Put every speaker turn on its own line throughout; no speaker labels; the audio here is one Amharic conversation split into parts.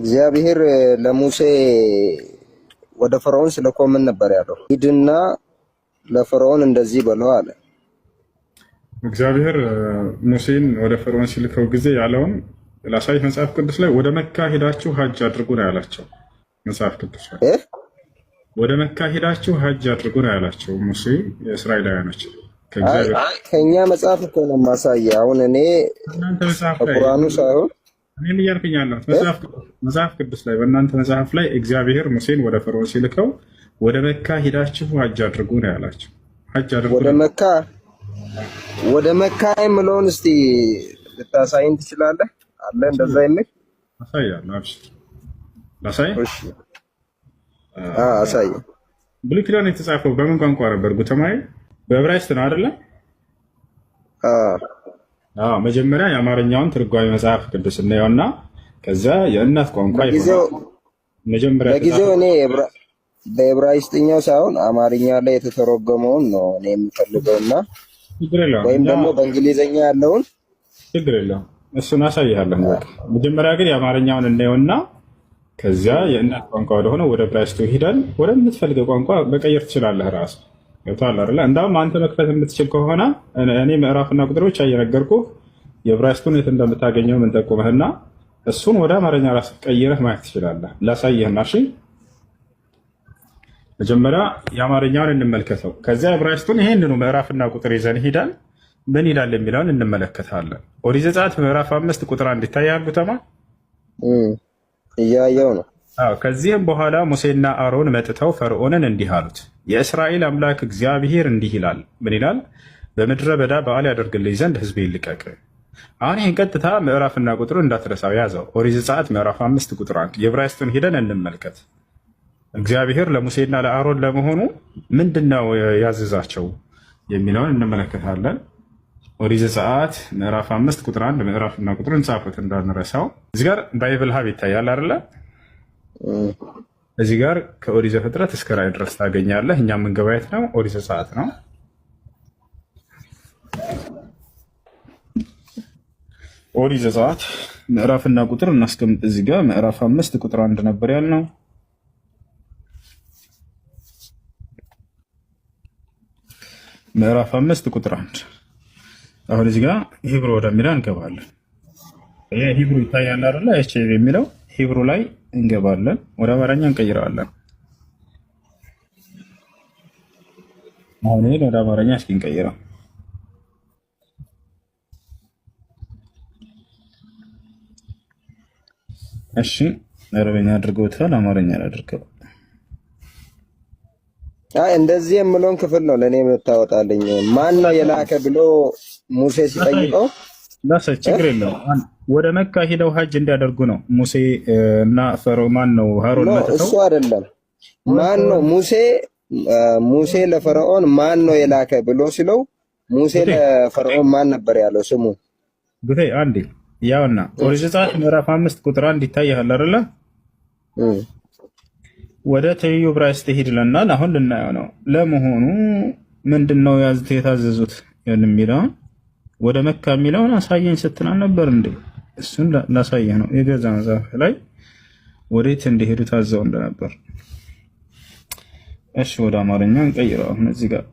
እግዚአብሔር ለሙሴ ወደ ፈርዖን ስለኮምን ነበር ያለው። ሂድና ለፈርዖን እንደዚህ በለው አለ።
እግዚአብሔር ሙሴን ወደ ፈርዖን ሲልከው ጊዜ ያለውን ላሳይ መጽሐፍ ቅዱስ ላይ ወደ መካ ሄዳችሁ ሀጅ አድርጉ ነው ያላቸው። መጽሐፍ ቅዱስ ላይ ወደ መካ ሄዳችሁ ሀጅ አድርጉ ነው ያላቸው ሙሴ የእስራኤላውያኖች።
ከኛ መጽሐፍ እኮ ነው ማሳየ። አሁን እኔ ከቁርአኑ ሳይሆን
እኔ እያልኩኝ ያለሁት መጽሐፍ ቅዱስ ላይ በእናንተ መጽሐፍ ላይ እግዚአብሔር ሙሴን ወደ ፈርዖን ሲልከው ወደ መካ ሄዳችሁ ሀጅ አድርጉ ነው ያላቸው። ሀጅ አድርጉ
ወደ መካ የምለውን እስቲ ልታሳይን ትችላለህ? አለ እንደዛ የሚል
አሳያለሁ። አብሽር ላሳይ።
እሺ አሳይ።
ብሉይ ኪዳን የተጻፈው በምን ቋንቋ ነበር ጉተማዬ? በዕብራይስጥ ነው አይደለ? መጀመሪያ የአማርኛውን ትርጓሜ መጽሐፍ ቅዱስ እናየውና ከዛ የእናት ቋንቋ መጀመሪያ
ለጊዜው እኔ በዕብራይስጥኛው ሳይሆን አማርኛ ላይ የተተረጎመውን ነው እኔ የምፈልገውና ወይም ደግሞ በእንግሊዘኛ ያለውን
ችግር የለውም እሱን አሳይሃለሁ። መጀመሪያ ግን የአማርኛውን እናየውና ከዚያ የእናት ቋንቋ ወደሆነ ወደ ዕብራይስጡ ሄደን ወደምትፈልገው ቋንቋ መቀየር ትችላለህ ራስ ገብቶሃል አይደለ? እንዳውም አንተ መክፈት የምትችል ከሆነ እኔ ምዕራፍና ቁጥር ብቻ እየነገርኩህ የዕብራይስጡን የት እንደምታገኘው ምን ጠቁመህና እሱን ወደ አማርኛ ራስ ቀይረህ ማየት ትችላለህ። ላሳይህና እሺ፣ መጀመሪያ የአማርኛውን እንመልከተው። ከዚያ ዕብራይስጡን ይሄንኑ ምዕራፍና ቁጥር ይዘን ሄደን ምን ይላል የሚለውን እንመለከታለን። ኦሪት ዘጸአት ምዕራፍ 5 ቁጥር 1 ይታያል። ጉተማ
እያየው ነው።
ከዚህም በኋላ ሙሴና አሮን መጥተው ፈርዖንን እንዲህ አሉት፣ የእስራኤል አምላክ እግዚአብሔር እንዲህ ይላል። ምን ይላል? በምድረ በዳ በዓል ያደርግልኝ ዘንድ ሕዝቤን ልቀቅ። አሁን ይህን ቀጥታ ምዕራፍና ቁጥሩ እንዳትረሳው ያዘው። ኦሪት ዘጸአት ምዕራፍ 5 ቁጥር 1 የዕብራይስጡን ሂደን እንመልከት። እግዚአብሔር ለሙሴና ለአሮን ለመሆኑ ምንድነው ያዘዛቸው የሚለውን እንመለከታለን። ኦሪት ዘጸአት ምዕራፍ 5 ቁጥር 1 ምዕራፍና ቁጥሩን ጻፉት እንዳንረሳው። እዚህ ጋር ባይብል ሀብ ይታያል አይደለ? እዚህ ጋር ከኦሪት ዘፍጥረት እስከ ራዕይ ድረስ ታገኛለህ። እኛ የምንገባው የት ነው? ኦሪት ዘጸአት ነው። ኦሪት ዘጸአት ምዕራፍና ቁጥር እናስቀምጥ። እዚህ ጋር ምዕራፍ 5 ቁጥር 1 ነበር ያልነው። ምዕራፍ 5 ቁጥር 1 አሁን እዚህ ጋር ሂብሩ ወደሚለው እንገባለን። ይሄ ሂብሩ ይታያል አይደለ? እቺ የሚለው ሂብሩ ላይ እንገባለን። ወደ አማርኛ እንቀይረዋለን። አሁን ይሄን ወደ አማርኛ እስኪ እንቀይረው። እሺ አረበኛ አድርገውታል፣ አማርኛ አድርገው።
እንደዚህ የምለውን ክፍል ነው ለእኔ የምታወጣልኝ። ማን ነው የላከ ብሎ ሙሴ ሲጠይቀው
ላሰ ችግር የለውም። ወደ መካ ሄደው ሀጅ እንዲያደርጉ ነው ሙሴ እና ፈርዖን። ማን ነው ሃሮን መጥተው?
እሱ አይደለም። ማን ነው ሙሴ ለፈርዖን ማን ነው የላከ ብሎ ሲለው ሙሴ ለፈርዖን ማን ነበር ያለው ስሙ?
ጉቴ አንዴ ያውና ኦሪት ዘጸአት ምዕራፍ 5 ቁጥር 1 ይታያል አይደለ? ወደ ትይዩ ዕብራይስጥ ሄድለናል። አሁን ልናየው ነው። ለመሆኑ ምንድነው የታዘዙት የሚለውን ወደ መካ የሚለውን አሳየኝ ስትናል ነበር እንዴ? እሱን ላሳየህ ነው። የገዛ መጽሐፍ ላይ ወዴት እንደሄዱ ታዘው እንደነበር። እሺ ወደ አማርኛ እንቀይረው። አሁን እዚህ ጋር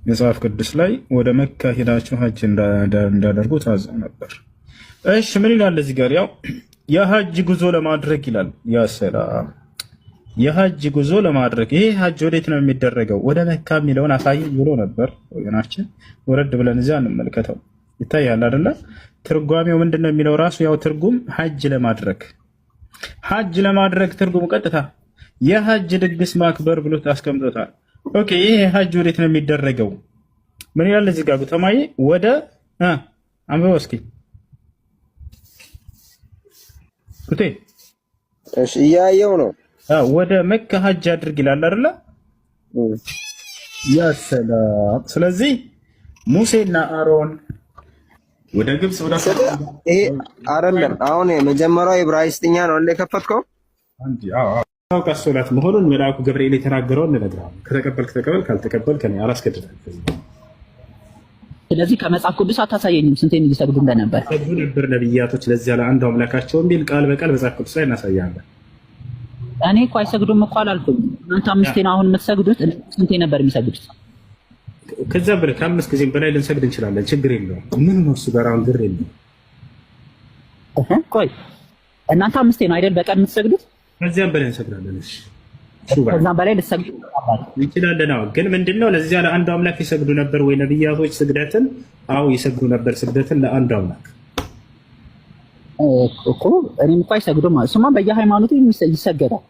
መጽሐፍ ቅዱስ ላይ ወደ መካ ሄዳችሁ ሀጅ እንዳደርጉ ታዘው ነበር። እሺ ምን ይላል እዚህ ጋር? ያው የሀጅ ጉዞ ለማድረግ ይላል። ያ ሰላም የሀጅ ጉዞ ለማድረግ። ይሄ ሀጅ ወዴት ነው የሚደረገው? ወደ መካ የሚለውን አሳየኝ ብሎ ነበር ወገናችን። ወረድ ብለን እዚያ እንመልከተው። ይታያል አይደለ? ትርጓሜው ምንድነው የሚለው ራሱ ያው ትርጉም ሀጅ ለማድረግ ትርጉም ቀጥታ የሀጅ ድግስ ማክበር ብሎ አስቀምጦታል። ኦኬ ይሄ ሀጅ ወዴት ነው የሚደረገው? ምን ይላል እዚህ ጋር ጉተማዬ? ወደ አንብበው እስኪ ጉቴ።
እሺ እያየው ነው።
ወደ መካ ሀጅ አድርግ ይላል አይደለ? ያ ሰላም። ስለዚህ ሙሴና አሮን ወደ ግብጽ ወደ
ይሄ አይደለም። አሁን የመጀመሪያው ዕብራይስጥኛ ነው እንደ ከፈትከው
አንዲ ቀሶላት መሆኑን መልአኩ ገብርኤል የተናገረውን እንነግርሃለን። ከተቀበልክ ተቀበል፣ ካልተቀበልክ እኔ አላስገድድም።
ስለዚህ ከመጽሐፍ ቅዱስ አታሳየኝም ስንቴ እንዲሰግዱ እንደነበር።
ሰግዱ ነበር ነብያቶች ለዚያ ለአንዱ አምላካቸው የሚል ቃል በቃል መጽሐፍ ቅዱስ ላይ እናሳያለን።
እኔ እኮ አይሰግዱም እኮ አላልኩም። እናንተ አምስቴ ነው አሁን የምትሰግዱት፣ ስንቴ ነበር የሚሰግዱት?
ከዛ በላይ ከ5 ጊዜም በላይ ልንሰግድ እንችላለን። ችግር የለውም። ምን ነው እሱ ጋር አሁን ግር የለውም።
ቆይ እናንተ አምስቴ ነው አይደል በቀን የምትሰግዱት?
ከዚያም በላይ እንሰግዳለን። እሺ
ከዛም በላይ ልትሰግዱ
እንችላለን። አዎ፣ ግን ምንድነው ለዚያ ለአንዱ አምላክ ይሰግዱ ነበር ወይ ነብያቶች ስግደትን? አዎ ይሰግዱ ነበር ስግደትን ለአንዱ አምላክ
እኮ። እኔም እኮ አይሰግዱም ማለት እሱማ በየሃይማኖቱ ይሰገዳል፣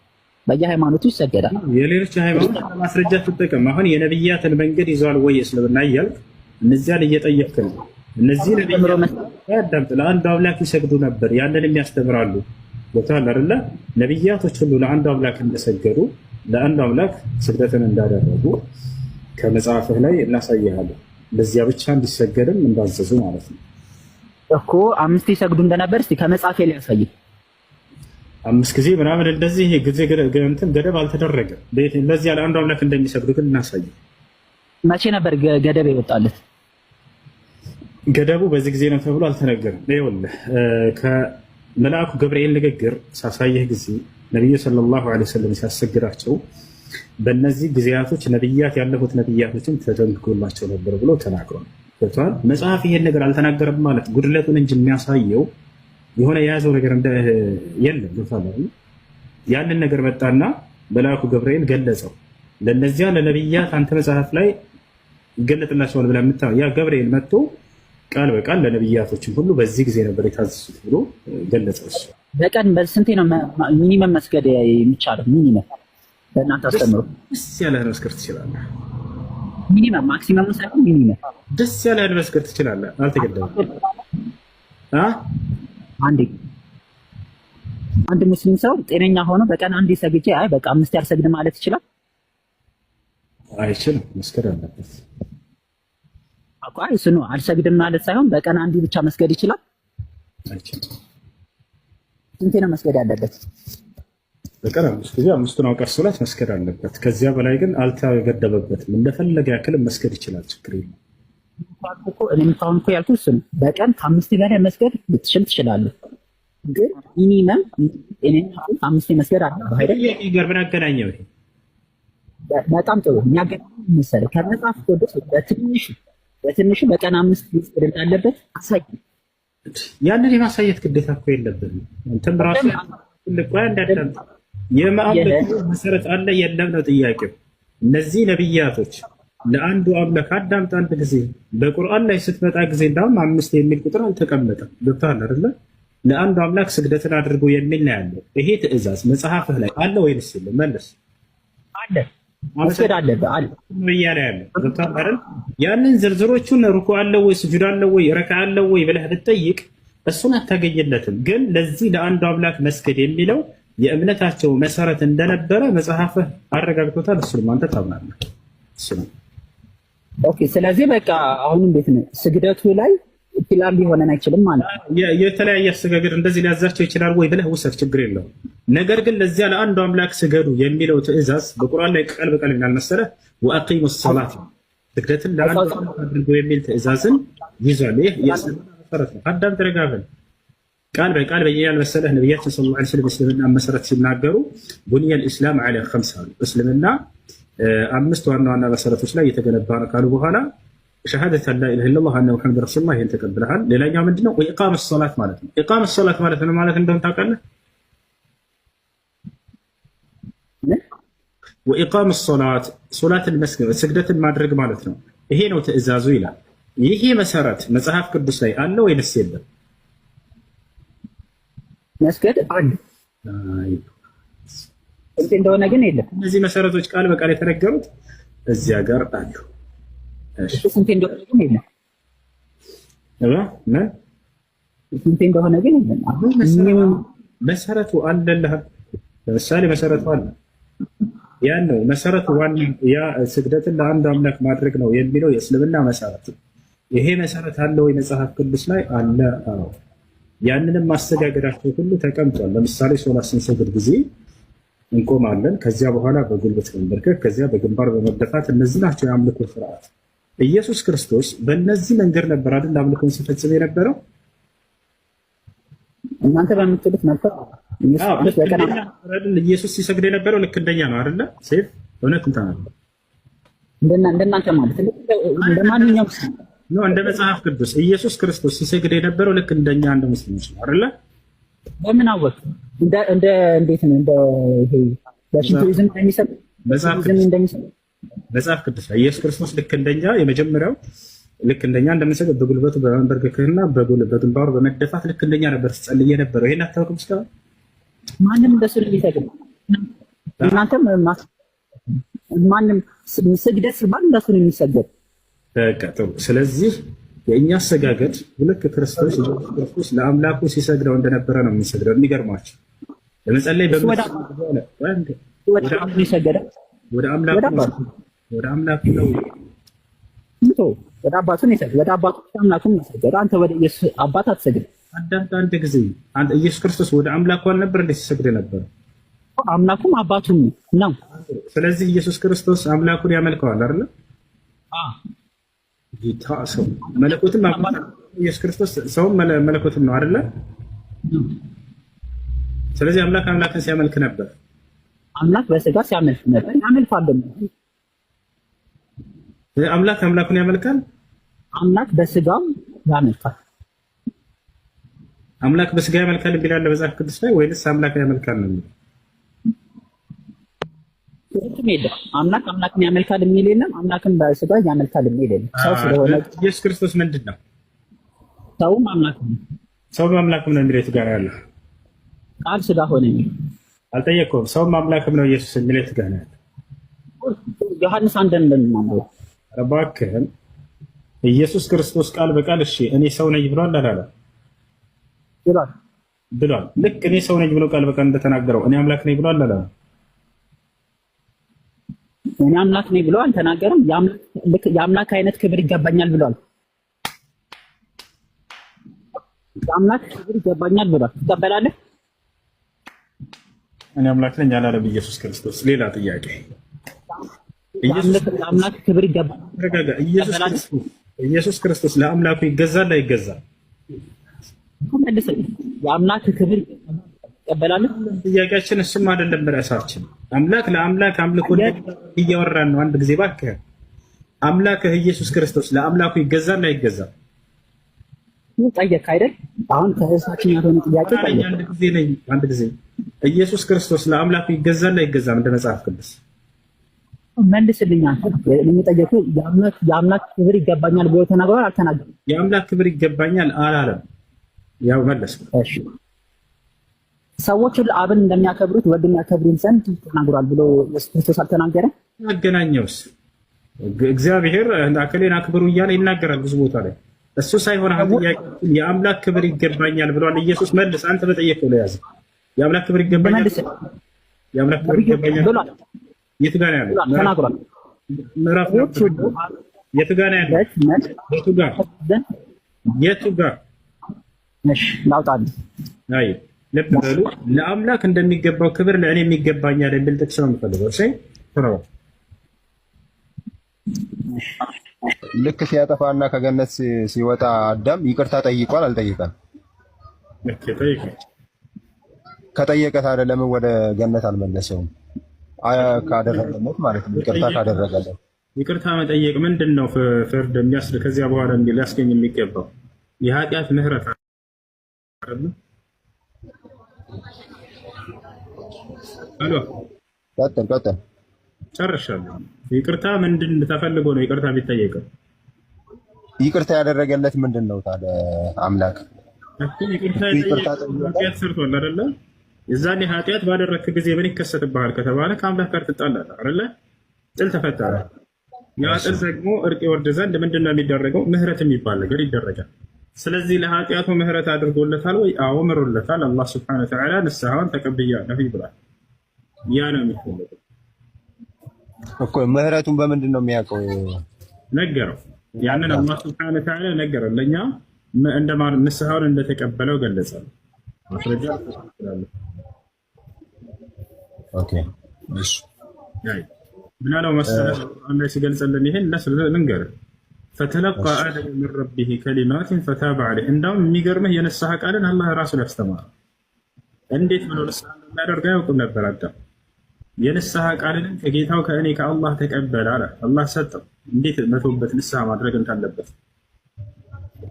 በየሃይማኖቱ ይሰገዳል።
የሌሎች ሃይማኖት ማስረጃ ትጠቀም። አሁን የነብያትን መንገድ ይዟል ወይ እስልምና እያልክ እነዚያን እየጠየቅክ ነው። እነዚህ ነብያት ያዳምጥ ለአንዱ አምላክ ይሰግዱ ነበር ያንንም ያስተምራሉ። ቦታል አይደለ? ነብያቶች ሁሉ ለአንዱ አምላክ እንደሰገዱ ለአንዱ አምላክ ስግደትን እንዳደረጉ ከመጽሐፍህ ላይ እናሳያለን። ለዚያ ብቻ እንዲሰገድም እንዳዘዙ ማለት ነው
እኮ። 5 ይሰግዱ እንደነበር እስቲ ከመጽሐፍ ላይ ያሳይ።
5 ጊዜ ምናምን እንደዚህ ጊዜ እንትን ገደብ አልተደረገም። ለዚያ ለአንዱ አምላክ እንደሚሰግዱ ግን እናሳይ።
መቼ ነበር ገደብ የወጣለት?
ገደቡ በዚህ ጊዜ ነው ተብሎ አልተነገረም። ይኸውልህ ከመልአኩ ገብርኤል ንግግር ሳሳየህ ጊዜ ነቢዩ ሰለላሁ ዐለይሂ ወሰለም ሲያሰግዳቸው በእነዚህ ጊዜያቶች ነብያት ያለፉት ነብያቶችን ተደንግጎላቸው ነበር ብሎ ተናግሯል። ገብቶሃል? መጽሐፍ ይሄን ነገር አልተናገረም ማለት ጉድለቱን እንጂ የሚያሳየው የሆነ የያዘው ነገር የለም። ገብቶሃል? ያንን ነገር መጣና መልአኩ ገብርኤል ገለጸው። ለእነዚያ ለነብያት አንተ መጽሐፍ ላይ ይገለጥላቸዋል ብለህ ያ ገብርኤል መጥቶ ቃል በቃል ለነብያቶችን ሁሉ በዚህ ጊዜ ነበር የታዘዙት ብሎ ገለጸው። እሱ
በቀን በስንቴ ነው ሚኒመም መስገድ የሚቻለው? ሚኒመም በእናንተ አስተምሮ
ደስ ያለህን መስገድ ትችላለህ።
ሚኒመም ማክሲመም ሳይሆን ሚኒመም
ደስ ያለህን መስገድ ትችላለህ። አልተገደበም።
አንድ ሙስሊም ሰው ጤነኛ ሆኖ በቀን አንድ ሰግጄ አይ በቃ 5 ያልሰግድ ማለት ይችላል?
አይችልም። መስገድ አለበት።
አቋይ እሱ ነው አልሰግድም ማለት ሳይሆን በቀን አንድ ብቻ መስገድ ይችላል?
አይችልም።
ስንቴ ነው መስገድ ያለበት?
በቀን 5 ጊዜ 5ቱን አውቀር ሶላት መስገድ አለበት። ከዚያ በላይ ግን አልተገደበበትም። እንደፈለገ ያክል መስገድ ይችላል። ችግር የለም።
እኔም ታውን እኮ ያልኩት እሱ ነው። በቀን ከ5 በላይ መስገድ ልትችል ትችላለህ፣ ግን ሚኒመም እኔም 5 መስገድ አለበት አይደል?
ይገር ምን አገናኘው ይሄ?
በጣም ጥሩ የሚያገናኝ መሰለህ ከመጽሐፍ ቅዱስ በትንሹ በቀን 5 መስገድ እንዳለበት አሳይ።
ያንን የማሳየት ግዴታ እኮ የለብንም። አንተም ራስህ ልቆያ እንዳዳም የማምለክ መሰረት አለ የለም ነው ጥያቄው። እነዚህ ነብያቶች ለአንዱ አምላክ አዳምጥ አንድ ጊዜ በቁርአን ላይ ስትመጣ ጊዜ እንዳውም 5 የሚል ቁጥር አልተቀመጠም። ገብቶሃል አይደለ? ለአንዱ አምላክ ስግደትን አድርጎ የሚል ነው ያለው። ይሄ ትእዛዝ መጽሐፍህ ላይ አለ ወይስ የለም? መልስ።
አለ መስገድ አለበት አለ
እያለ ያለ ገብቶሃል አይደል? ያንን ዝርዝሮቹን ሩኩ አለ ወይ ስጁድ አለ ወይ ረካ አለ ወይ ብለህ ብትጠይቅ እሱን አታገኝለትም። ግን ለዚህ ለአንዱ አምላክ መስገድ የሚለው የእምነታቸው መሰረት እንደነበረ መጽሐፍህ አረጋግጦታል። እሱንም አንተ ታምናለህ። እሱ ነው።
ኦኬ። ስለዚህ በቃ አሁን እንዴት ነው ስግደቱ ላይ ኢክላል ሊሆነን አይችልም ማለት ነው።
የተለያየ አሰጋገድ እንደዚህ ሊያዛቸው ይችላል ወይ ብለህ ውሰድ፣ ችግር የለውም። ነገር ግን ለዚያ ለአንዱ አምላክ ስገዱ የሚለው ትእዛዝ በቁርአን ላይ ቃል በቃል ይላል መሰለህ ወአቂሙ ሰላት ስግደትን ለአንዱ አምላክ አድርጎ የሚል ትእዛዝን ይዟል። ይህ የእስልምና መሰረት ነው። አዳም ተረጋግል ቃል በቃል በይናል መሰለህ ነብያችን ሰለላሁ ዐለይሂ ወሰለም እስልምና መሰረት ሲናገሩ ቡንየል ኢስላም ዐላ 5 አሉ። እስልምና 5 ዋና ዋና መሰረቶች ላይ የተገነባ ነው ካሉ በኋላ ሸሃደት ላ ኢላሀ ኢለላህ አነ ሙሐመድ ረሱሉላህ ይሄን ተቀብለሃል። ሌላኛው ምንድነው? ወኢቃመ ሶላት ማለት ነው። ኢቃመ ሶላት ማለት ነው ማለት እንደሆነ ታውቃለህ? ወኢቃመ ሶላት ሶላትን መስገድ ስግደትን ማድረግ ማለት ነው። ይሄ ነው ትእዛዙ ይላል። ይሄ መሰረት መጽሐፍ ቅዱስ ላይ አለ ወይስ የለም?
መስገድ አለ እንዴ እንደሆነ ግን የለም።
እነዚህ መሰረቶች ቃል በቃል የተነገሩት እዚያ ጋር አሉ።
እሺ ስንቴ እንደሆነ ግን የለም። ስንቴ እንደሆነ ግን የለም። አሁን
መሰረቱ አለልህ። ለምሳሌ መሰረቱ አለ። ያን ነው መሰረቱ። ዋን ያ ስግደትን ለአንድ አምላክ ማድረግ ነው የሚለው የእስልምና መሰረት። ይሄ መሰረት አለ ወይ መጽሐፍ ቅዱስ ላይ አለ? አዎ። ያንንም ማስተጋገዳቸው ሁሉ ተቀምጧል። ለምሳሌ ሶላት ስንሰግድ ጊዜ እንቆማለን። ከዚያ በኋላ በጉልበት መንበርከክ፣ ከዚያ በግንባር በመደፋት እነዚህ ናቸው የአምልኮ ስርዓት። ኢየሱስ ክርስቶስ በእነዚህ መንገድ ነበር አይደል አምልኮን ሲፈጽም የነበረው?
እናንተ በምትሉት ነበር።
ኢየሱስ ሲሰግድ የነበረው ልክ እንደኛ ነው አይደለ? ሴፍ እውነት እንትን አለ
እንደናንተ ማለት እንደማንኛውም
ነው። እንደ መጽሐፍ ቅዱስ ኢየሱስ ክርስቶስ ሲሰግድ የነበረው ልክ እንደኛ እንደ ሙስሊሞች ነው አይደለ?
በምን አወቅ? እንደ እንዴት ነው? እንደ ይሄ በሽንቶይዝም እንደሚሰጥ
መጽሐፍ ቅዱስ ላይ ኢየሱስ ክርስቶስ ልክ እንደኛ የመጀመሪያው ልክ እንደኛ እንደምንሰግድ በጉልበቱ በመንበርከክና በግንባሩ በመደፋት ልክ እንደኛ ነበር ሲጸልይ የነበረው። ይሄን አታውቅም? እስካሁን
ማንም እንደሱ ነው የሚሰግድ። እናንተም ማንም ስግደት ሲባል እንደሱ ነው የሚሰገድ።
በቃ ጥሩ። ስለዚህ የእኛ አሰጋገድ ልክ ክርስቶስ ለአምላኩ ሲሰግደው እንደነበረ ነው የሚሰግደው። የሚገርማቸው ለመጸለይ ወደ አምላኩ ነው
ወደ አባቱ ነው የሰገደው። ወደ አባቱ አምላኩ ነው የሰገደው። አንተ ወደ ኢየሱስ አባት አትሰግድ።
አዳምጥ አንድ ጊዜ። አንተ ኢየሱስ ክርስቶስ ወደ አምላኩ አልነበር እንዴ ሲሰግድ ነበር?
አምላኩም አባቱም ነው።
ስለዚህ ኢየሱስ ክርስቶስ አምላኩን ያመልከዋል አይደል? ጌታ ሰው መለኮትም ኢየሱስ ክርስቶስ ሰው መለኮትም ነው አይደለ? ስለዚህ አምላክ አምላክን ሲያመልክ ነበር።
አምላክ በስጋ ሲያመልክ ነበር። ያመልካል።
አምላክ አምላኩን ያመልካል።
አምላክ በስጋው ያመልካል።
አምላክ በስጋ ያመልካል ይላል በመጽሐፍ ቅዱስ ላይ ወይስ አምላክ ያመልካል ነው የሚለው? አምላክ አምላክን ያመልካል የሚል የለም። አምላክን በስጋ ያመልካል የሚል የለም። ሰው ስለሆነ ኢየሱስ ክርስቶስ ምንድን ነው?
ሰውም አምላክ ነው።
ሰውም አምላክም ነው የሚለው የት ጋር ያለ
ቃል ስጋ ሆነ የሚል
አልጠየቀውም። ሰውም አምላክም ነው ኢየሱስ የሚለው የት ጋር ያለ?
ዮሐንስ አንድ እንደምናምነው
እባክህን ኢየሱስ ክርስቶስ ቃል በቃል እሺ እኔ ሰው ነኝ ብሏል አላለም? ብሏል። ልክ እኔ ሰው ነኝ ብሎ ቃል በቃል እንደተናገረው እኔ አምላክ ነኝ ብሏል አላለም?
እኔ አምላክ ነኝ ብሎ አልተናገረም። የአምላክ አይነት ክብር ይገባኛል ብሏል። የአምላክ ክብር ይገባኛል ብሏል። ትቀበላለህ?
እኔ አምላክ ነኝ አላለም ኢየሱስ ክርስቶስ። ሌላ ጥያቄ።
የአምላክ ክብር ይገባኛል።
ኢየሱስ ክርስቶስ ለአምላኩ ይገዛል አይገዛም?
የአምላክ ክብር ትቀበላለህ?
ጥያቄያችን እሱም አይደለም። ራሳችን አምላክ ለአምላክ አምልኮ እያወራን ነው። አንድ ጊዜ እባክህ አምላክህ ኢየሱስ ክርስቶስ ለአምላኩ ይገዛል አይገዛም?
ጠየቅ አይደል? አሁን ከህሳችን ያልሆነ ጥያቄ ጠየቅ።
አንድ ጊዜ ኢየሱስ ክርስቶስ ለአምላኩ ይገዛል አይገዛም? እንደ መጽሐፍ ቅዱስ
መልስልኝ። የሚጠየቁ የአምላክ ክብር ይገባኛል ብሎ ተናግሯል አልተናገረም?
የአምላክ ክብር ይገባኛል አላለም። ያው መለስኩ።
እሺ ሰዎች ሁሉ አብን እንደሚያከብሩት ወልድ የሚያከብሩን ዘንድ ተናግሯል ብሎ ኢየሱስ ክርስቶስ አልተናገረም?
ያገናኘውስ እግዚአብሔር አከሌን አክብሩ እያለ ይናገራል ብዙ ቦታ ላይ። እሱ ሳይሆን የአምላክ ክብር ይገባኛል ብሏል ኢየሱስ። መልስ አንተ በጠየቀው ላይ ያዘ። የአምላክ ክብር ይገባኛል የአምላክ ክብር ይገባኛል ብሏል። የት ጋር ነው ያለው?
ተናግሯል።
ምዕራፍ የት ጋር ነው ያለው? የቱ ጋር?
እሺ ላውጣልህ።
አይ ልብ በሉ። ለአምላክ እንደሚገባው ክብር ለእኔ የሚገባኛል የሚል ጥቅስ ነው የምፈልገው። እሺ ተራው
ልክ ሲያጠፋና ከገነት ሲወጣ አዳም ይቅርታ ጠይቋል አልጠይቀም?
ልክ ጠይቋል።
ከጠየቀ ታዲያ ለምን ወደ ገነት አልመለሰውም? ካደረገለት ማለት ነው። ይቅርታ ካደረገለት
ይቅርታ መጠየቅ ምንድን ነው? ፍርድ የሚያስድ ከዚያ በኋላ ሊያስገኝ የሚገባው የኃጢአት ምህረት አይደለም? አሎ
ቀጥል።
ጨርሻለሁ። ይቅርታ ምንድን ተፈልጎ ነው ይቅርታ ቢጠየቀው?
ይቅርታ ያደረገለት ምንድን ነው ታዲያ? አምላክ
ይቅርታ ኃጢአት ሰርቷል አይደለ? የዛኔ ኃጢአት ባደረግክ ጊዜ ምን ይከሰትብሃል ከተባለ ከአምላክ ጋር ትጣላለህ አይደለ? ጥል ተፈጠረ። ያ ጥል ደግሞ እርቅ ይወርድ ዘንድ ምንድን ነው የሚደረገው? ምህረት የሚባል ነገር ይደረጋል። ስለዚህ ለኃጢአቱ ምህረት አድርጎለታል ወይ? አዎ ምሮለታል። አላህ ስብሐነሁ ወተዓላ ንስሐውን ተቀብያለሁ ይብላል። ያ ነው የሚፈልገው
እኮ። ምህረቱን በምንድን ነው የሚያውቀው?
ነገረው። ያንን አላህ ስብሐነሁ ወተዓላ ነገረው። ለእኛ ንስሐውን እንደተቀበለው ገለጸ። ማስረጃ ትችላለህ።
ኦኬ እሺ።
ምናለው መሰለህ አንድ ሲገልጽልን ይሄን ልንገርህ ፈተለቃ አደም ሚን ረቢሂ ከሊማትን ፈታበ ዐለይህ። እንዳውም የሚገርምህ የንስሐ ቃልን አላህ ራሱን ያስተማረው። እንዴት ብሎ ንስሐ እንደሚያደርግ አያውቅም ነበር አዳም። የንስሐ ቃልንም ከጌታው ከእኔ ከአላህ ተቀበለ አለ። አላህ ሰጠው እንዴት መቶበት ንስሐ ማድረግ እንዳለበት።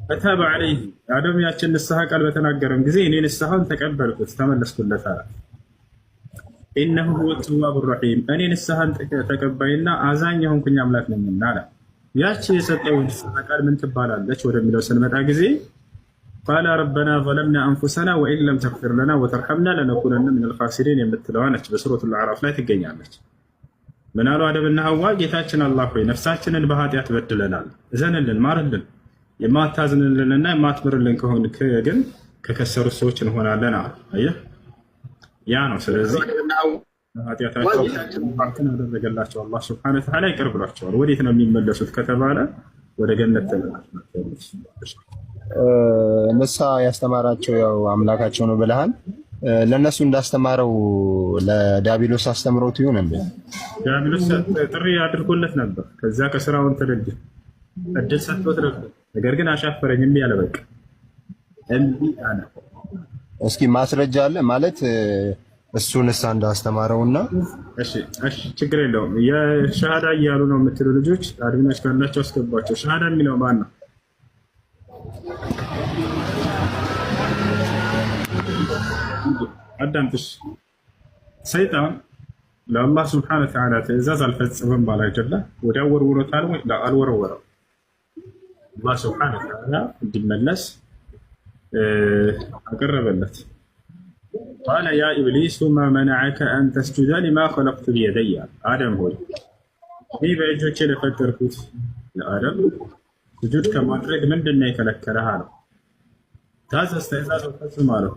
ፈታበ ዐለይህ አደም ያችን ንስሐ ቃል በተናገረም ጊዜ እኔ ንስሐውን ተቀበልኩት ተመለስኩለት አለ። ኢነሁ ሁወ ተዋቡ ረሒም እኔ ንስሐን ተቀባይና አዛኝ የሆንኩኝ አምላክ ነኝና አለ። ያቺ የሰጠው ንስሐ ቃል ምን ትባላለች ወደሚለው ስንመጣ ጊዜ ቃለ ረበና ዘለምና አንፉሰና ወኢን ለም ተግፊር ለና ወተርሐምና ለነኩነነ ሚነል ኻሲሪን የምትለዋ ነች። በሱረቱል አዕራፍ ላይ ትገኛለች። ምን አሉ አደምና ሐዋ? ጌታችን አላህ ሆይ ነፍሳችንን በኃጢአት በድለናል፣ እዘንልን፣ ማርልን። የማታዝንልንና የማትምርልን ከሆንክ ግን ከከሰሩት ሰዎች እንሆናለን አሉ። አየህ፣ ያ ነው። ስለዚህ ኃጢአታቸው ማርክን ያደረገላቸው አላህ ሱብሓነሁ ወተዓላ ይቅር ብሏቸዋል። ወዴት ነው የሚመለሱት ከተባለ ወደ ገነት ተመለሱ።
ንስሐ ያስተማራቸው ያው አምላካቸው ነው ብለሃል። ለነሱ እንዳስተማረው ለዲያብሎስ አስተምሮት ይሁን እንዴ?
ዲያብሎስ ጥሪ አድርጎለት ነበር። ከዛ ከስራውን ተደግ እድል ሰጥቶት ነበር። ነገር ግን አሻፈረኝ፣ እምቢ አለ። በቃ እምቢ አለ።
እስኪ ማስረጃ አለ ማለት እሱ ንስሐ እንዳስተማረውና?
እሺ ችግር የለውም። የሸሃዳ እያሉ ነው የምትሉ ልጆች አድሚኖች ካላቸው አስገቧቸው። ሸሃዳ የሚለው ማን ነው? አዳምጥሽ። ሰይጣን ለአላህ ስብሐነ ወተዓላ ትእዛዝ አልፈጽምም ባለ አይደለ? ወዲያው ወርውሮታል ወይ? አልወረወረው። አላህ ስብሐነ ወተዓላ እንዲመለስ አቀረበለት። ቃለ ያ ኢብሊስ ማ መነዐከ አን ተስጁደ ሊማ ኸለቅቱ ቢየደይ። አደም ሆይ እኔ በእጆቼ ለፈጠርኩት ለአደም ስጁድ ከማድረግ ምንድን ነው የከለከለህ አለው። ታዘዝ፣ ትእዛዙን ፈጽም አለው።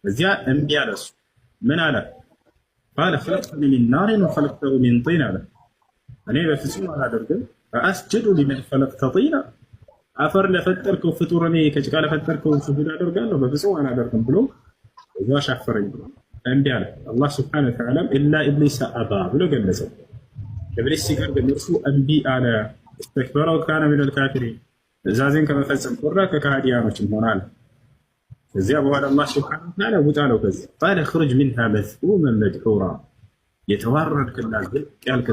እዚያ እምቢ አለ። እሱ ምን አለ? ቃለ ኸለቅተኒ ሚን ናሪን ወኸለቅተሁ ሚን ጢን አለ። እኔ በፍጹም አላደርግም። አስጁዱ ሊመን ኸለቅተ ጢና፣ አፈር ለፈጠርከው ፍጡር እኔ ከጭቃ ለፈጠርከው ስጁድ አደርጋለሁ? በፍጹም አላደርግም ብሎ እዛ አሻፈረኝ ብሎ እምቢ አለ። አላህ ሱብሓነሁ ወተዓላ ኢላ ኢብሊስ አባ ብሎ ገለጸው። ኢብሊስ ሲቀር ግን እርሱ እምቢ አለ። እስተክበረ ወካነ ሚነል ካፊሪን፣ ትእዛዜን ከመፈጸም ቆራ ከካህዲያኖች ሆናል። ከዚያ በኋላ አላህ ሱብሓነሁ ወተዓላ ውጣ አለው። ከዚህ ቃለ እኽሩጅ ሚንሃ መዝሙመን መድሑራ፣ የተዋረድክና ዝቅ ያልክ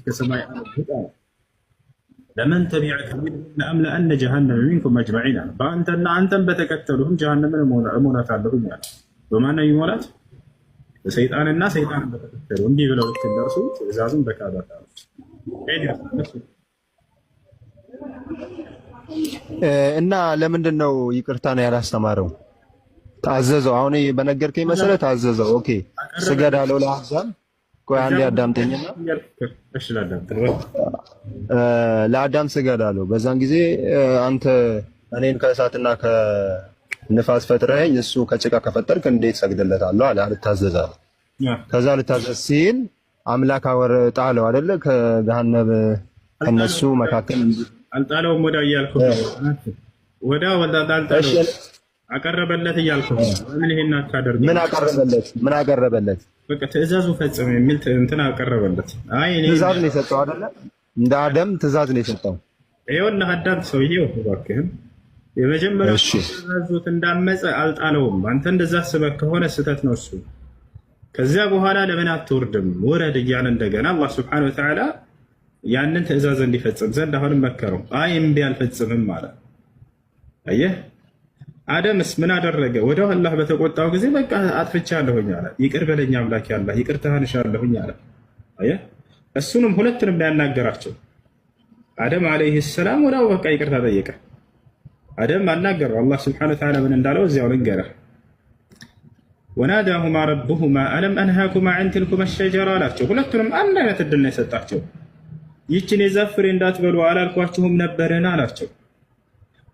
ከሰማይ ውጣ። ለመን ተቢዐከ ሚንሁም ለአምለአነ ጀሃነመ ሚንኩም አጅመዒን አለ። በአንተና አንተን በተከተሉህም ጀሃነምን እሞላታለሁኝ አለ። በማን ነው የሚሞላት? በሰይጣንና ሰይጣንን በተከተሉ እንዲህ ብለው ልክ እንደርሱ ትእዛዙን በካዳት አሉት።
እና ለምንድን ነው ይቅርታ ነው ያላስተማረው? ታዘዘው። አሁን በነገርከኝ መሰረት ታዘዘው። ኦኬ ስገድ አለው ለአሕዛብ። ቆይ አንዴ አዳምጠኝና ለአዳም ስገድ አለው። በዛን ጊዜ አንተ እኔን ከእሳትና ከንፋስ ፈጥረኸኝ እሱ ከጭቃ ከፈጠርክ እንዴት ሰግድለታለሁ አለ። አልታዘዛለሁ። ከዛ ልታዘዝ ሲል አምላክ ጣለው አይደለ? ከገሃነም ከነሱ መካከል
አልጣለውም። ወዲያው እያልኩ ነው። ወዲያው አልጣለው አቀረበለት እያልኩ ነው። ምን ይሄን አታደርግ? ምን አቀረበለት? በቃ ትእዛዙ ፈጽም የሚል እንትን አቀረበለት። አይ እኔ
ትእዛዝ ነው የሰጠው አይደለ? እንደ አደም ትእዛዝ ነው የሰጠው።
ይኸውልህ አዳም ሰውዬው እባክህን የመጀመሪያው ትእዛዙት እንዳመፀ አልጣለውም። አንተ እንደዛ አስበህ ከሆነ ስህተት ነው እሱ። ከዚያ በኋላ ለምን አትወርድም? ውረድ እያለ እንደገና አላህ ሱብሓነሁ ወተዓላ ያንን ትእዛዝ እንዲፈጽም ዘንድ አሁንም መከረው። አይ እምቢ አልፈጽምም አለ። አየህ፣ አደምስ ምን አደረገ? ወዲያው አላህ በተቆጣው ጊዜ በቃ አጥፍቻለሁኝ አለ። ይቅር በለኝ አምላኬ አላህ ይቅርታህን እሻለሁኝ አለ። አየህ፣ እሱንም ሁለቱንም ያናገራቸው አደም ዓለይሂ ሰላም ወዲያው በቃ ይቅርታ ጠየቀ። አደም አናገረው። አላህ ሱብሓነሁ ወተዓላ ምን እንዳለው እዚያው ልንገርህ። ወናዳሁማ ረቡሁማ አለም አንሃኩማ ዐን ትልኩማ ሸጀራ አላቸው። ሁለቱንም አንድ አይነት እድል ነው የሰጣቸው። ይችን የዛፍ ፍሬ እንዳትበሉ አላልኳችሁም ነበርን አላቸው።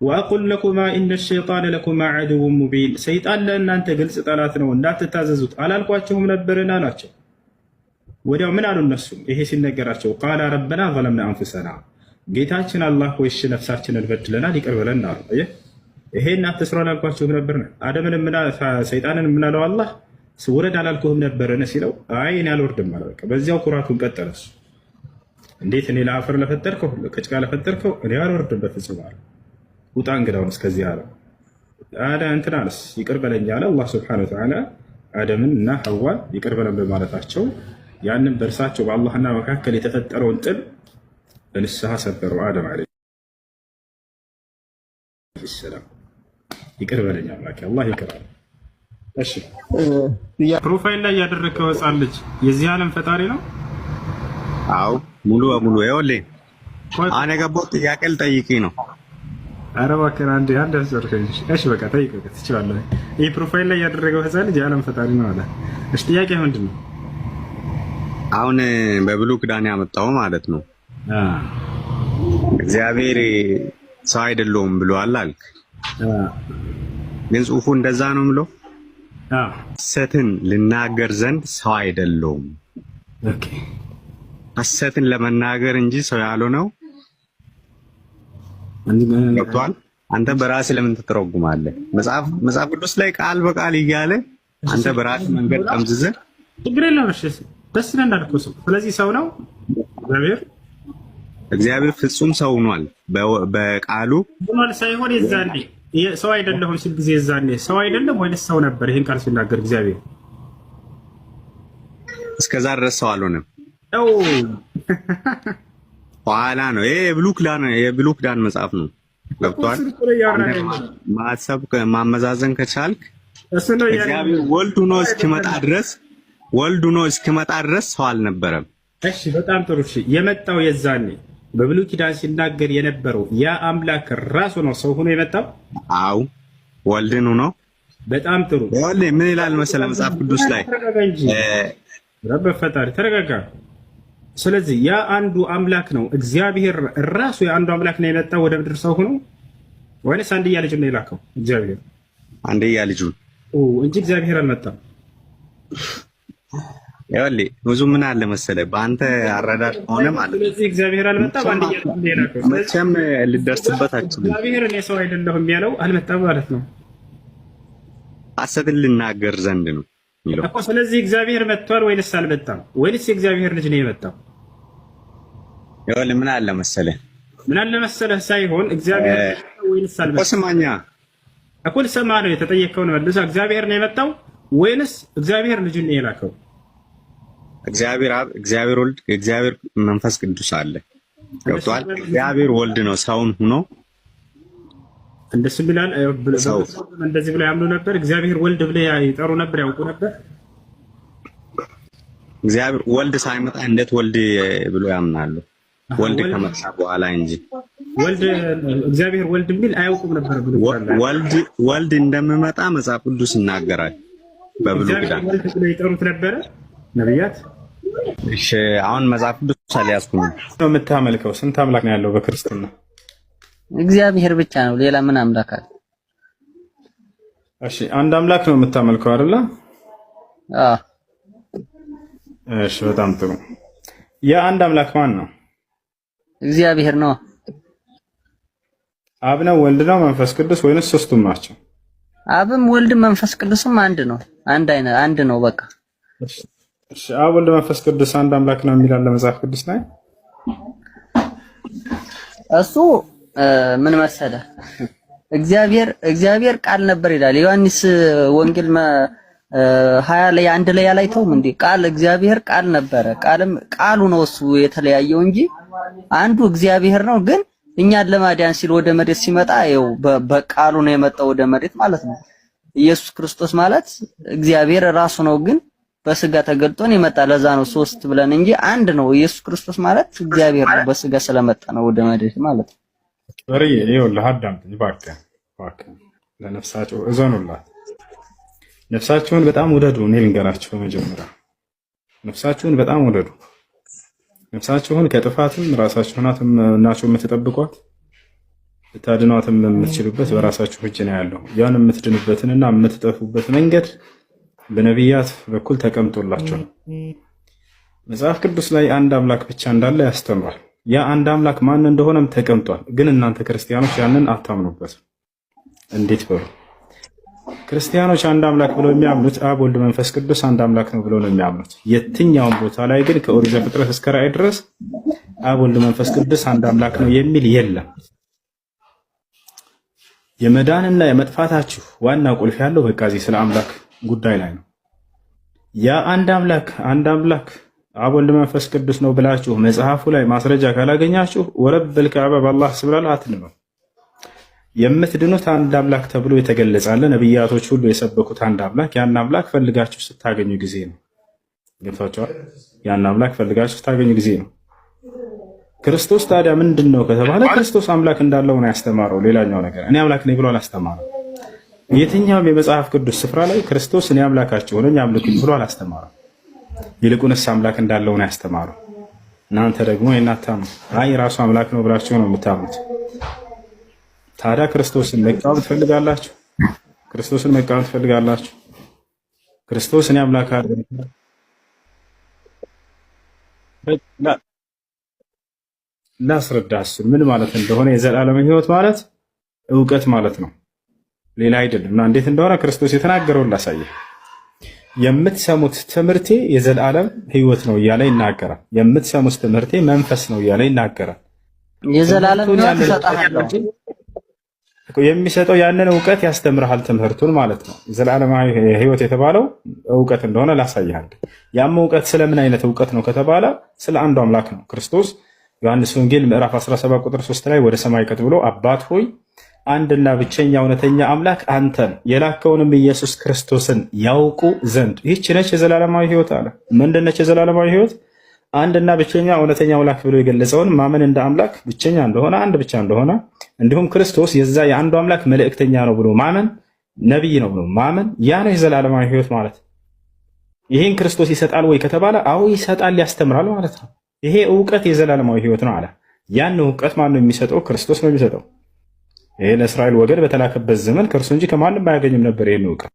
ወአቁል ለኩማ ኢነ ሸይጣነ ለኩማ ዐዱውን ሙቢን፣ ሰይጣን ለእናንተ ግልጽ ጠላት ነው እንዳትታዘዙት አላልኳችሁም ነበርን አላቸው። ወዲያው ምን አሉ እነሱም ይሄ ሲነገራቸው ቃለ ረበና ዘለምና አንፉሰና፣ ጌታችን አላህ ሆይ እሺ ነፍሳችንን በድለናል ይቅር በለን አሉ። ይሄን አትስሩ አላልኳችሁም ነበርን? አደምን ሰይጣንን ምናለው አላህ ውረድ አላልኩህም ነበርን ሲለው አይ እኔ አልወርድም አለ። በቃ በዚያው ኩራቱን ቀጠለ። እንዴት እኔ ለአፈር ለፈጠርከው ከጭቃ ለፈጠርከው እኔ አልወርድም በፍጹም አለ። ውጣ እንግዳውን እስከዚህ አለ። እንትናንስ ይቅር በለኝ አለ። አላህ ሱብሓነሁ ወተዓላ አደምን እና ሐዋን ይቅር በለን በማለታቸው ያንን በእርሳቸው በአላህና መካከል የተፈጠረውን ጥል በንስሐ ሰበሩ። አደም ዓለይሂ ሰላም ይቅር በለኝ አምላኬ አላህ ይቅር አለ። እሺ ፕሮፋይል ላይ ያደረግከው ህፃን ልጅ የዚህ ዓለም ፈጣሪ ነው?
አዎ ሙሉ በሙሉ ይኸውልህ፣ አሁን የገባሁት ጥያቄ ልጠይቅህ ነው።
ኧረ እባክህ አንድ አስጨርሰኝ። እሺ በቃ ጠይቀህ ትችላለህ። ይህ ፕሮፋይል ላይ ያደረገው ህፃን ልጅ የዓለም ፈጣሪ ነው አለ። እሺ ጥያቄ ምንድን ነው?
አሁን በብሉይ ኪዳን ያመጣው ማለት ነው እግዚአብሔር ሰው አይደለሁም ብሏል አልክ። ግን ጽሑፉ እንደዛ ነው የምለው ሐሰትን ልናገር ዘንድ ሰው አይደለሁም።
ኦኬ
ሐሰትን ለመናገር እንጂ ሰው ያልሆነው ገብቶሃል? አንተ በራስህ ለምን ትተረጉማለህ? መጽሐፍ ቅዱስ ላይ ቃል በቃል እያለ አንተ በራስህ መንገድ ጠምዝዘህ
ችግር የለውም። እሺ ደስ ይለናል እኮ ሰው። ስለዚህ ሰው ነው
እግዚአብሔር ፍጹም ሰው ሆኗል። በቃሉ
ሆኗል ሳይሆን የዛኔ ሰው አይደለሁም ሲል ጊዜ የዛኔ ሰው አይደለም ወይስ ሰው ነበር? ይሄን ቃል ሲናገር እግዚአብሔር
እስከዛ ድረስ ሰው አልሆነም። ኋላ ነው ይሄ የብሉይ ኪዳን መጽሐፍ ነው። ገብቶሃል? ማሰብ ማመዛዘን ከቻልክ እግዚአብሔር ወልድ ሆኖ እስኪመጣ ድረስ ሰው አልነበረም።
እሺ በጣም ጥሩ። እሺ የመጣው የዛኔ በብሉይ ኪዳን ሲናገር የነበረው ያ አምላክ ራሱ ነው ሰው ሆኖ የመጣው?
አዎ ወልድን ሆኖ።
በጣም ጥሩ።
ይኸውልህ ምን ይላል መሰለህ መጽሐፍ ቅዱስ ላይ
ረብ ፈጣሪ ተረጋጋ። ስለዚህ ያ አንዱ አምላክ ነው እግዚአብሔር ራሱ የአንዱ አምላክ ነው የመጣው ወደ ምድር ሰው ሆኖ ወይስ አንድያ ልጅ ነው የላከው? እግዚአብሔር አንድያ ልጁን እንጂ እግዚአብሔር አልመጣም።
ይኸውልህ ብዙ ምን አለ መሰለህ በአንተ አረዳድ ሆነ ማለት ነው።
ስለዚህ እግዚአብሔር አልመጣም አንድያ ልጅ ነው የላከው።
መቼም ልደርስበት አትችልም።
እግዚአብሔር እኔ ሰው አይደለሁም ያለው አልመጣም ማለት ነው።
ሐሰትን ልናገር ዘንድ ነው የሚለው
እኮ። ስለዚህ እግዚአብሔር መጥቷል ወይስ አልመጣም? ወይስ የእግዚአብሔር ልጅ ነው የመጣው?
ይኸውልህ ምን አለ መሰለህ
ሳይሆን እግዚአብሔር ወይስ አልመጣም?
ስማኛ
እኮ ልሰማ ነው የተጠየቀውን መልሳ። እግዚአብሔር ነው የመጣው ወይስ እግዚአብሔር ልጁን ነው የላከው?
እግዚአብሔር አብ፣ እግዚአብሔር ወልድ፣ እግዚአብሔር መንፈስ ቅዱስ አለ። ገብቶሃል? እግዚአብሔር ወልድ ነው ሰውን ሆኖ
እንደሱ ብላል። እንደዚህ ብለው ያምኑ ነበር። እግዚአብሔር ወልድ ብለው ይጠሩ ነበር፣ ያውቁ ነበር።
እግዚአብሔር ወልድ ሳይመጣ እንዴት ወልድ ብሎ ያምናሉ? ወልድ ከመጣ በኋላ እንጂ
እግዚአብሔር ወልድ የሚል አያውቁም ነበር ብሎ
ወልድ እንደሚመጣ መጽሐፍ ቅዱስ ይናገራል። በብሉይ ኪዳን
ወልድ ብለው ይጠሩት ነበረ ነብያት።
እሺ አሁን መጽሐፍ ቅዱስ አልያዝኩም
ነው የምታመልከው? ስንት አምላክ ነው ያለው በክርስትና?
እግዚአብሔር ብቻ ነው። ሌላ ምን አምላክ አለ?
እሺ አንድ አምላክ ነው የምታመልከው አይደለ?
አዎ።
እሺ በጣም ጥሩ። ያ አንድ አምላክ ማን ነው?
እግዚአብሔር ነው።
አብ ነው፣ ወልድ ነው፣ መንፈስ ቅዱስ ወይንስ ሶስቱም ናቸው?
አብም ወልድም መንፈስ ቅዱስም አንድ ነው። አንድ ነው በቃ።
እሺ አብ፣ ወልድ፣ መንፈስ ቅዱስ አንድ አምላክ ነው የሚላል መጽሐፍ ቅዱስ ላይ።
እሱ ምን መሰለህ እግዚአብሔር ቃል ነበር ይላል ዮሐንስ ወንጌል 20 ላይ አንድ ላይ ያላይተውም እንዴ? ቃል እግዚአብሔር ቃል ነበረ። ቃሉ ነው እሱ የተለያየው እንጂ አንዱ እግዚአብሔር ነው። ግን እኛን ለማዳን ሲል ወደ መሬት ሲመጣ ይኸው በቃሉ ነው የመጣው ወደ መሬት ማለት ነው። ኢየሱስ ክርስቶስ ማለት እግዚአብሔር ራሱ ነው፣ ግን በስጋ ተገልጦን የመጣ ለዛ ነው ሶስት ብለን እንጂ አንድ ነው። ኢየሱስ ክርስቶስ ማለት እግዚአብሔር ነው፣ በስጋ ስለመጣ ነው ወደ መሬት ማለት ነው።
ወሬ ይኸውልህ አዳምጥኝ እባክህ ለነፍሳቸው እዘኑላት። ነፍሳችሁን በጣም ውደዱ። እኔ ልንገራችሁ በመጀመሪያ ነፍሳችሁን በጣም ውደዱ። ነፍሳችሁን ከጥፋትም ራሳችሁ ናችሁ የምትጠብቋት፣ ልታድኗትም የምትችሉበት በራሳችሁ እጅ ነው ያለው። ያን የምትድኑበትንና የምትጠፉበት መንገድ በነቢያት በኩል ተቀምጦላችኋል። መጽሐፍ ቅዱስ ላይ አንድ አምላክ ብቻ እንዳለ ያስተምራል። ያ አንድ አምላክ ማን እንደሆነም ተቀምጧል። ግን እናንተ ክርስቲያኖች ያንን አታምኑበትም። እንዴት በሉ? ክርስቲያኖች አንድ አምላክ ብለው የሚያምኑት አብ፣ ወልድ፣ መንፈስ ቅዱስ አንድ አምላክ ነው ብለው ነው የሚያምኑት። የትኛውም ቦታ ላይ ግን ከኦሪት ዘፍጥረት እስከ ራዕይ ድረስ አብ ወልድ መንፈስ ቅዱስ አንድ አምላክ ነው የሚል የለም። የመዳንና የመጥፋታችሁ ዋና ቁልፍ ያለው በቃ እዚህ ስለ አምላክ ጉዳይ ላይ ነው። ያ አንድ አምላክ አብ ወልድ መንፈስ ቅዱስ ነው ብላችሁ መጽሐፉ ላይ ማስረጃ ካላገኛችሁ ወረብል ከዕባ በአላህ ስብላል አትልም። የምትድኑት አንድ አምላክ ተብሎ የተገለጻለ ነብያቶች ሁሉ የሰበኩት አንድ አምላክ ያን አምላክ ፈልጋችሁ ስታገኙ ጊዜ ነው። ገብታችኋል? ያን አምላክ ፈልጋችሁ ስታገኙ ጊዜ ነው። ክርስቶስ ታዲያ ምንድን ነው ከተባለ ክርስቶስ አምላክ እንዳለው ነው ያስተማረው። ሌላኛው ነገር እኔ አምላክ ነኝ ብሎ አላስተማረም። የትኛውም የመጽሐፍ ቅዱስ ስፍራ ላይ ክርስቶስ እኔ አምላካችሁ ነኝ አምልኩኝ ብሎ አላስተማረም። ይልቁንስ አምላክ እንዳለው ነው ያስተማረው። እናንተ ደግሞ የናታም አይ ራሱ አምላክ ነው ብላችሁ ነው የምታምኑት። ታዲያ ክርስቶስን መቃወም ትፈልጋላችሁ? ክርስቶስን መቃወም ትፈልጋላችሁ? ክርስቶስ እኔ አምላክ አይደለም ላስረዳስ ምን ማለት እንደሆነ የዘላለም ሕይወት ማለት ዕውቀት ማለት ነው፣ ሌላ አይደለም። እና እንዴት እንደሆነ ክርስቶስ የተናገረውን ላሳየህ። የምትሰሙት ትምህርቴ የዘላለም ሕይወት ነው እያለ ይናገራል። የምትሰሙት ትምህርቴ መንፈስ ነው እያለ ይናገራል።
የዘላለም ሕይወት ይሰጣል።
የሚሰጠው ያንን ዕውቀት ያስተምርሃል፣ ትምህርቱን ማለት ነው። ዘላለማዊ ሕይወት የተባለው ዕውቀት እንደሆነ ላሳይሃል። ያም ዕውቀት ስለምን አይነት ዕውቀት ነው ከተባለ ስለ አንዱ አምላክ ነው። ክርስቶስ ዮሐንስ ወንጌል ምዕራፍ 17 ቁጥር 3 ላይ ወደ ሰማይ ቀጥ ብሎ አባት ሆይ አንድና ብቸኛ እውነተኛ አምላክ አንተን የላከውንም ኢየሱስ ክርስቶስን ያውቁ ዘንድ ይህች ነች የዘላለማዊ ሕይወት አለ። ምንድን ነች የዘላለማዊ ሕይወት? አንድና ብቸኛ እውነተኛ አምላክ ብሎ የገለጸውን ማመን እንደ አምላክ ብቸኛ እንደሆነ አንድ ብቻ እንደሆነ እንዲሁም ክርስቶስ የዛ የአንዱ አምላክ መልእክተኛ ነው ብሎ ማመን፣ ነቢይ ነው ብሎ ማመን፣ ያ ነው የዘላለማዊ ሕይወት ማለት። ይህን ክርስቶስ ይሰጣል ወይ ከተባለ አዎ ይሰጣል፣ ያስተምራል ማለት ነው። ይሄ ዕውቀት የዘላለማዊ ሕይወት ነው አለ። ያን ዕውቀት ማን ነው የሚሰጠው? ክርስቶስ ነው የሚሰጠው። ይሄ ለእስራኤል ወገን በተላከበት ዘመን ከእርሱ እንጂ ከማንም አያገኝም ነበር ይህን ዕውቀት።